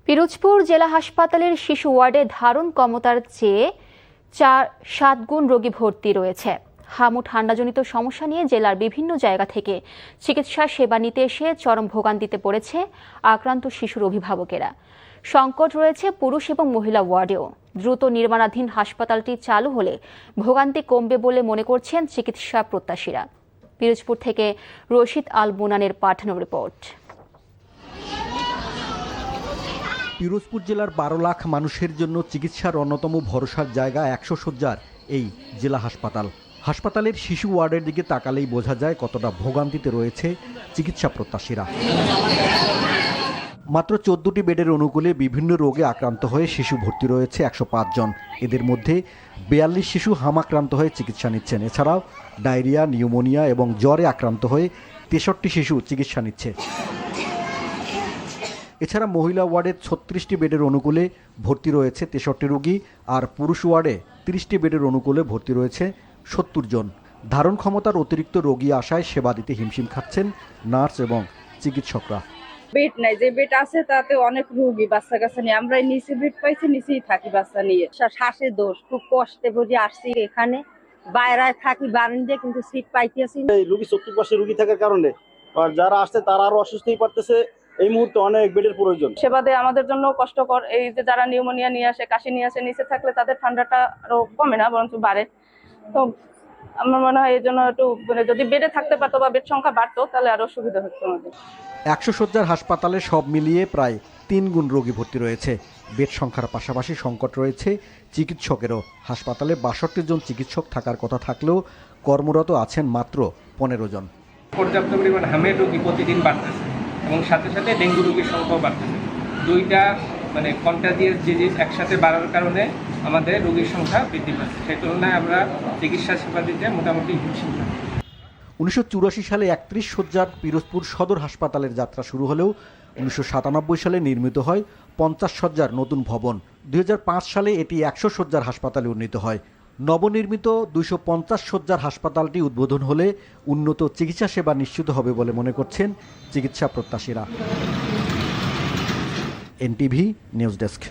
পিরোজপুর জেলা হাসপাতালের শিশু ওয়ার্ডে ধারণ ক্ষমতার চেয়ে 7 গুণ রোগী ভর্তি রয়েছে। হামু ঠান্ডাজনিত সমস্যা নিয়ে জেলার বিভিন্ন জায়গা থেকে চিকিৎসা সেবা নিতে এসে চরম ভোগান্তিতে পড়েছে আক্রান্ত শিশুর অভিভাবকেরা। সংকট রয়েছে পুরুষ এবং মহিলা ওয়ার্ডেও। দ্রুত নির্মাণাধীন হাসপাতালটি চালু হলে ভোগান্তি কমবে বলে মনে করছেন চিকিৎসা প্রত্যাশীরা। পিরোজপুর থেকে রশিদ আল বুনানের পাঠানো রিপোর্ট। পিরোজপুর জেলার 12 লাখ মানুষের জন্য চিকিৎসার অন্যতম ভরসার জায়গা 100 শয্যার এই জেলা হাসপাতাল। হাসপাতালের শিশু ওয়ার্ডের দিকে তাকালেই বোঝা যায় কতটা ভোগান্তিতে রয়েছে চিকিৎসা প্রত্যাশীরা। মাত্র 14টি বেডের অনুকূলে বিভিন্ন রোগে আক্রান্ত হয়ে শিশু ভর্তি রয়েছে 105 জন। এদের মধ্যে 42 শিশু হামাক্রান্ত হয়ে চিকিৎসা নিচ্ছেন। এছাড়াও ডায়রিয়া, নিউমোনিয়া এবং জ্বরে আক্রান্ত হয়ে 63টি শিশু চিকিৎসা নিচ্ছে। এছাড়া মহিলা ওয়ার্ডের 36টি বেডের অনুকূলে ভর্তি রয়েছে 63 রোগী, আর পুরুষ ওয়ার্ডে 30টি বেডের অনুকূলে ভর্তি রয়েছে 70 জন। ধারণ ক্ষমতার অতিরিক্ত রোগী আসায় সেবা দিতে হিমশিম খাচ্ছেন নার্স এবং চিকিৎসকরা। বেড নাই, যে বেড আছে তাতে অনেক রোগী বাচ্চা কাছে নিয়ে আমরা নিচে বেড পাইছি, নিচেই থাকি বাচ্চা নিয়ে। শ্বাসের দোষ, খুব কষ্টে বুঝে আসছি এখানে, বাইরে থাকি বারান্দে, কিন্তু সিট পাইতেছি না। এই রোগী চতুর্পাশে রোগী থাকার কারণে আর যারা আসছে তারা আরো অসুস্থ হয়ে পড়তেছে। এই মুহূর্তে অনেক বেডের প্রয়োজন। সেবা দেয় আমাদের জন্য কষ্টকর। এই যে যারা নিউমোনিয়া নিয়ে আসে, কাশি নিয়ে আসে, নিচে থাকলে তাদের ঠান্ডাটা আরো কমে না, বরঞ্চ বাড়ে। তো আমার মনে হয় এই জন্য একটু যদি বেডে থাকতে পারতো বা বেড সংখ্যা বাড়তো তাহলে আরো সুবিধা হতো আমাদের। 100 শয্যার হাসপাতালে সব মিলিয়ে প্রায় 3 গুণ রোগী ভর্তি রয়েছে। বেড সংখ্যার পাশাপাশি সংকট রয়েছে চিকিৎসকেরও। হাসপাতালে 62 জন চিকিৎসক থাকার কথা থাকলেও কর্মরত আছেন মাত্র 15 জন। পর্যাপ্ত পরিমাণ হামের রোগী প্রতিদিন বাড়তেছে এবং সাথে সাথে ডেঙ্গু রোগীর সংখ্যাও বাড়তেছে। দুইটা কন্টাজিয়াস ডিজিজ একসাথে বাড়ার কারণে আমাদের রোগীর সংখ্যা বৃদ্ধি পাচ্ছে। সেই তুলনায় আমরা চিকিৎসা সেবা দিতে মোটামুটি হিমশিম খাচ্ছি। 1984 সালে 31 শয্যার পিরোজপুর সদর হাসপাতালের যাত্রা শুরু হলেও 1997 সালে নির্মিত হয় 50 শয্যার নতুন ভবন। 2005 সালে এটি 100 শয্যার হাসপাতালে উন্নীত হয়। নবনির্মিত 250 শয্যার হাসপাতালটি উদ্বোধন হলে উন্নত চিকিৎসা সেবা নিশ্চিত হবে বলে মনে করছেন চিকিৎসা প্রত্যাশীরা। NTV news desk.